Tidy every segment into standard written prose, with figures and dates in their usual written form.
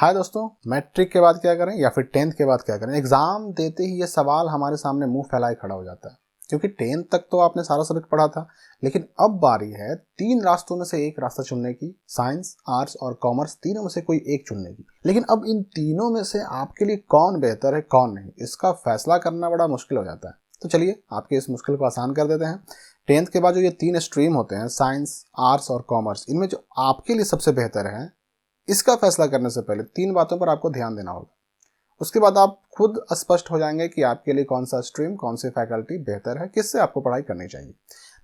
हाय दोस्तों, मैट्रिक के बाद क्या करें या फिर 10th के बाद क्या करें। एग्जाम देते ही ये सवाल हमारे सामने मुंह फैलाए खड़ा हो जाता है, क्योंकि 10th तक तो आपने सारा सब्जेक्ट पढ़ा था। लेकिन अब बारी है 3 रास्तों में से एक रास्ता चुनने की, साइंस, आर्ट्स और कॉमर्स, तीनों में से कोई एक चुनने की। लेकिन अब इन तीनों में से आपके लिए कौन बेहतर है कौन नहीं, इसका फैसला करना बड़ा मुश्किल हो जाता है। तो चलिए आपके इस मुश्किल को आसान कर देते हैं। 10th के बाद जो ये 3 स्ट्रीम होते हैं, साइंस, आर्ट्स और कॉमर्स, इनमें जो आपके लिए सबसे बेहतर है, इसका फैसला करने से पहले 3 बातों पर आपको ध्यान देना होगा। उसके बाद आप खुद स्पष्ट हो जाएंगे कि आपके लिए कौन सा स्ट्रीम, कौन सी फैकल्टी बेहतर है, किससे आपको पढ़ाई करनी चाहिए।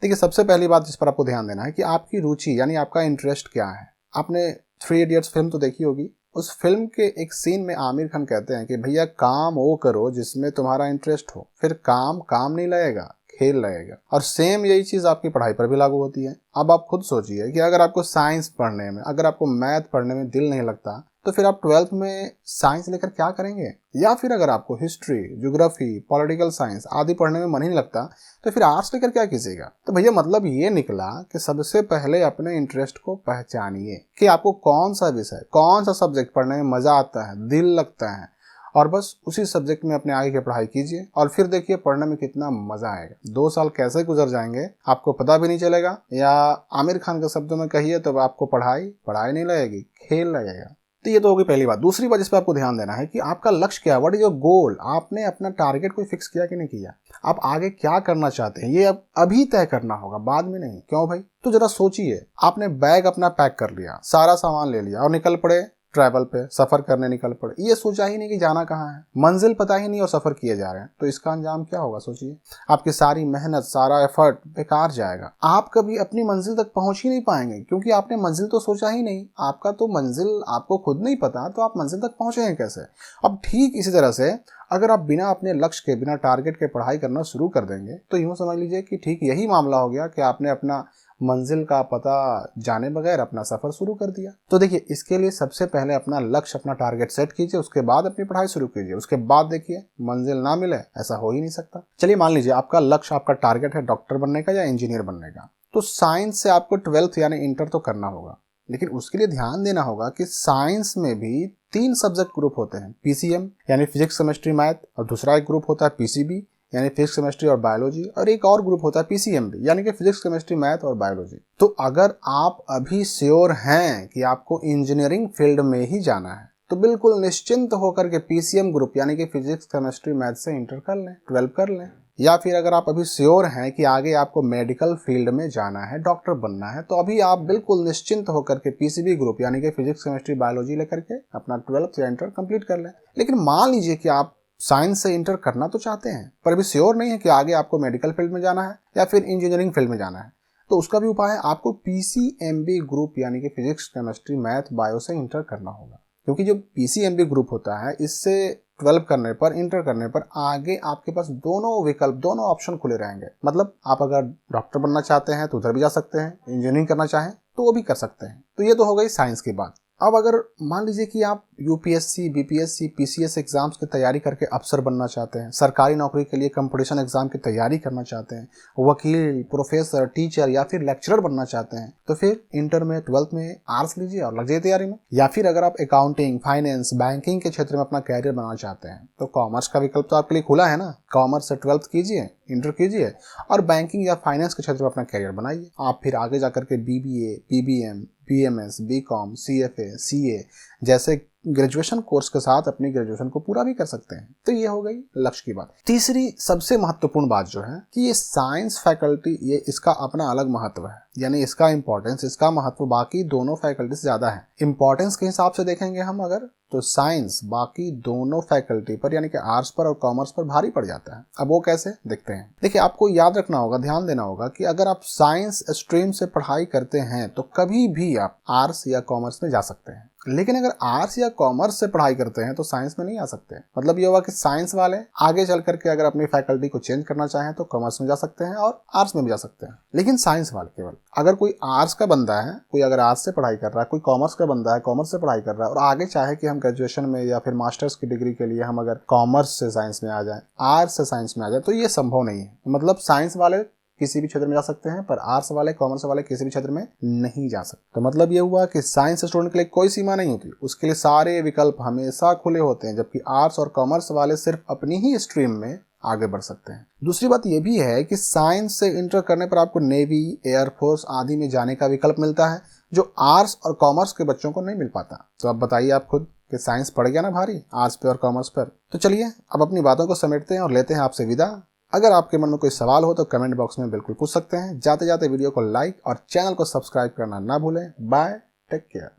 देखिए, सबसे पहली बात जिस पर आपको ध्यान देना है कि आपकी रुचि यानी आपका इंटरेस्ट क्या है। आपने 3 इडियट्स फिल्म तो देखी होगी। उस फिल्म के एक सीन में आमिर खान कहते हैं कि भैया काम वो करो जिसमें तुम्हारा इंटरेस्ट हो, फिर काम काम नहीं लगेगा, खेल लगेगा। और सेम यही चीज आपकी पढ़ाई पर भी लागू होती है। अब आप खुद सोचिए कि अगर आपको साइंस पढ़ने में, अगर आपको मैथ पढ़ने में दिल नहीं लगता, तो फिर आप 12th में साइंस लेकर क्या करेंगे। या फिर अगर आपको हिस्ट्री, ज्योग्राफी, पॉलिटिकल साइंस आदि पढ़ने में मन ही नहीं लगता, तो फिर आर्ट्स लेकर क्या कीजिएगा। तो भैया मतलब ये निकला कि सबसे पहले अपने इंटरेस्ट को पहचानिए कि आपको कौन सा विषय, कौन सा सब्जेक्ट पढ़ने में मजा आता है, दिल लगता है, और बस उसी सब्जेक्ट में अपने आगे की पढ़ाई कीजिए। और फिर देखिए पढ़ने में कितना मजा आएगा। 2 साल कैसे गुजर जाएंगे आपको पता भी नहीं चलेगा। या आमिर खान के शब्दों में कहिए तो आपको पढ़ाई नहीं लगेगी, खेल लगेगा। तो ये तो होगी पहली बात। दूसरी बात जिस पर आपको ध्यान देना है कि आपका लक्ष्य क्या है, व्हाट इज योर गोल। आपने अपना टारगेट कोई फिक्स किया कि नहीं किया। आप आगे क्या करना चाहते हैं ये अब अभी तय करना होगा, बाद में नहीं। क्यों भाई? तो जरा सोचिए, आपने बैग अपना पैक कर लिया, सारा सामान ले लिया और निकल पड़े ट्रैवल पे, सफर करने निकल पड़े। ये सोचा ही नहीं कि जाना कहाँ है, मंजिल पता ही नहीं और सफर किए जा रहे हैं, तो इसका अंजाम क्या होगा सोचिए। आपकी सारी मेहनत, सारा एफर्ट बेकार जाएगा। आप कभी अपनी मंजिल तक पहुंच ही नहीं पाएंगे, क्योंकि आपने मंजिल तो सोचा ही नहीं। आपका तो मंजिल आपको खुद नहीं पता, तो आप मंजिल तक पहुंचेंगे कैसे। अब ठीक इसी तरह से अगर आप बिना अपने लक्ष्य के, बिना टारगेट के पढ़ाई करना शुरू कर देंगे, तो यूं समझ लीजिए कि ठीक यही मामला हो गया कि आपने अपना मंजिल का पता जाने बगैर अपना सफर शुरू कर दिया। तो देखिए, इसके लिए सबसे पहले अपना लक्ष्य, अपना टारगेट सेट कीजिए, उसके बाद अपनी पढ़ाई शुरू कीजिए। उसके बाद देखिए मंजिल ना मिले, ऐसा हो ही नहीं सकता। चलिए मान लीजिए आपका लक्ष्य, आपका टारगेट है डॉक्टर बनने का या इंजीनियर बनने का। तो साइंस से आपको 12th यानी इंटर तो करना होगा, लेकिन उसके लिए ध्यान देना होगा कि साइंस में भी 3 सब्जेक्ट ग्रुप होते हैं। पीसीएम यानी फिजिक्स, केमिस्ट्री, मैथ, और दूसरा एक ग्रुप होता है पीसीबी यानी फिजिक्स, केमिस्ट्री और बायोलॉजी, और एक और ग्रुप होता है पीसीएमबी यानी कि फिजिक्स, केमिस्ट्री, मैथ और बायोलॉजी। तो अगर आप अभी श्योर हैं कि आपको इंजीनियरिंग फील्ड में ही जाना है, तो बिल्कुल निश्चिंत होकर के पीसीएम ग्रुप यानी कि फिजिक्स, केमिस्ट्री, मैथ से इंटर कर लें, 12 कर लें। या फिर अगर आप अभी श्योर हैं कि आगे आपको मेडिकल फील्ड में जाना है, डॉक्टर बनना है, तो अभी आप बिल्कुल निश्चिंत होकर के पीसीबी ग्रुप यानी कि फिजिक्स, केमिस्ट्री, बायोलॉजी लेकर के अपना 12th या इंटर कंप्लीट कर लें। लेकिन मान लीजिए कि आप साइंस से इंटर करना तो चाहते हैं, पर अभी श्योर नहीं है कि आगे आपको मेडिकल फील्ड में जाना है या फिर इंजीनियरिंग फील्ड में जाना है। तो उसका भी उपाय है, आपको पीसीएमबी ग्रुप यानी कि फिजिक्स, केमिस्ट्री, मैथ, बायो से इंटर करना होगा। क्योंकि जो पीसीएमबी ग्रुप होता है, इससे 12 करने पर, इंटर करने पर आगे आपके पास दोनों विकल्प, दोनों ऑप्शन खुले रहेंगे। मतलब आप अगर डॉक्टर बनना चाहते हैं तो उधर भी जा सकते हैं, इंजीनियरिंग करना चाहें तो वो भी कर सकते हैं। तो ये तो हो गई साइंस की बात। अब अगर मान लीजिए कि आप यूपीएससी, बीपीएससी, पीसीएस एग्जाम्स की तैयारी करके अफसर बनना चाहते हैं, सरकारी नौकरी के लिए कंपटीशन एग्जाम की तैयारी करना चाहते हैं, वकील, प्रोफेसर, टीचर या फिर लेक्चरर बनना चाहते हैं, तो फिर इंटर में, 12th में आर्ट्स लीजिए और लग जाइए तैयारी में। या फिर अगर आप अकाउंटिंग, फाइनेंस, बैंकिंग के क्षेत्र में अपना कैरियर बनाना चाहते हैं, तो कॉमर्स का विकल्प तो आपके लिए खुला है ना। कॉमर्स से 12th कीजिए, इंटर कीजिए और बैंकिंग या फाइनेंस के क्षेत्र में अपना कैरियर बनाइए। आप फिर आगे जाकर के BBA, PBM, BMS, BCom, CFA, CA जैसे ग्रेजुएशन कोर्स के साथ अपनी ग्रेजुएशन को पूरा भी कर सकते हैं। तो ये हो गई लक्ष्य की बात। तीसरी सबसे महत्वपूर्ण बात जो है कि ये साइंस फैकल्टी, ये इसका अपना अलग महत्व है, यानी इसका इंपॉर्टेंस, इसका महत्व बाकी दोनों फैकल्टी से ज्यादा है। इंपॉर्टेंस के हिसाब से देखेंगे हम अगर, तो साइंस बाकी दोनों फैकल्टी पर यानी कि आर्ट्स पर और कॉमर्स पर भारी पड़ जाता है। अब वो कैसे, देखते हैं। देखिए, आपको याद रखना होगा, ध्यान देना होगा कि अगर आप साइंस स्ट्रीम से पढ़ाई करते हैं तो कभी भी आप आर्ट्स या कॉमर्स में जा सकते हैं। लेकिन अगर आर्ट्स या कॉमर्स से पढ़ाई करते हैं तो साइंस में नहीं आ सकते। मतलब ये हुआ कि साइंस वाले आगे चल करके अगर अपनी फैकल्टी को चेंज करना चाहें तो कॉमर्स में जा सकते हैं और आर्ट्स में भी जा सकते हैं। लेकिन साइंस वाले केवल, अगर कोई आर्ट्स का बंदा है, कोई अगर आर्ट्स से पढ़ाई कर रहा है, कोई कॉमर्स का बंदा है, कॉमर्स से पढ़ाई कर रहा है और आगे चाहे कि हम ग्रेजुएशन में या फिर मास्टर्स की डिग्री के लिए हम अगर कॉमर्स से साइंस में आ जाए, आर्ट्स से साइंस में आ जाए, तो ये संभव नहीं है। मतलब साइंस वाले किसी भी क्षेत्र में जा सकते हैं, पर आर्ट्स वाले कॉमर्स वाले किसी भी क्षेत्र में नहीं जा सकते। तो मतलब ये हुआ कि साइंस स्टूडेंट के लिए कोई सीमा नहीं होती, उसके लिए सारे विकल्प हमेशा खुले होते हैं, जबकि आर्ट्स और कॉमर्स वाले सिर्फ अपनी ही स्ट्रीम में आगे बढ़ सकते हैं। दूसरी बात यह भी है कि साइंस से इंटर करने पर आपको नेवी, एयरफोर्स आदि में जाने का विकल्प मिलता है, जो आर्ट्स और कॉमर्स के बच्चों को नहीं मिल पाता। तो अब बताइए आप खुद कि साइंस पड़ गया ना भारी आर्ट्स पे और कॉमर्स पर। तो चलिए अब अपनी बातों को समेटते हैं और लेते हैं आपसे विदा। अगर आपके मन में कोई सवाल हो तो कमेंट बॉक्स में बिल्कुल पूछ सकते हैं। जाते जाते वीडियो को लाइक और चैनल को सब्सक्राइब करना ना भूलें। Bye, take care.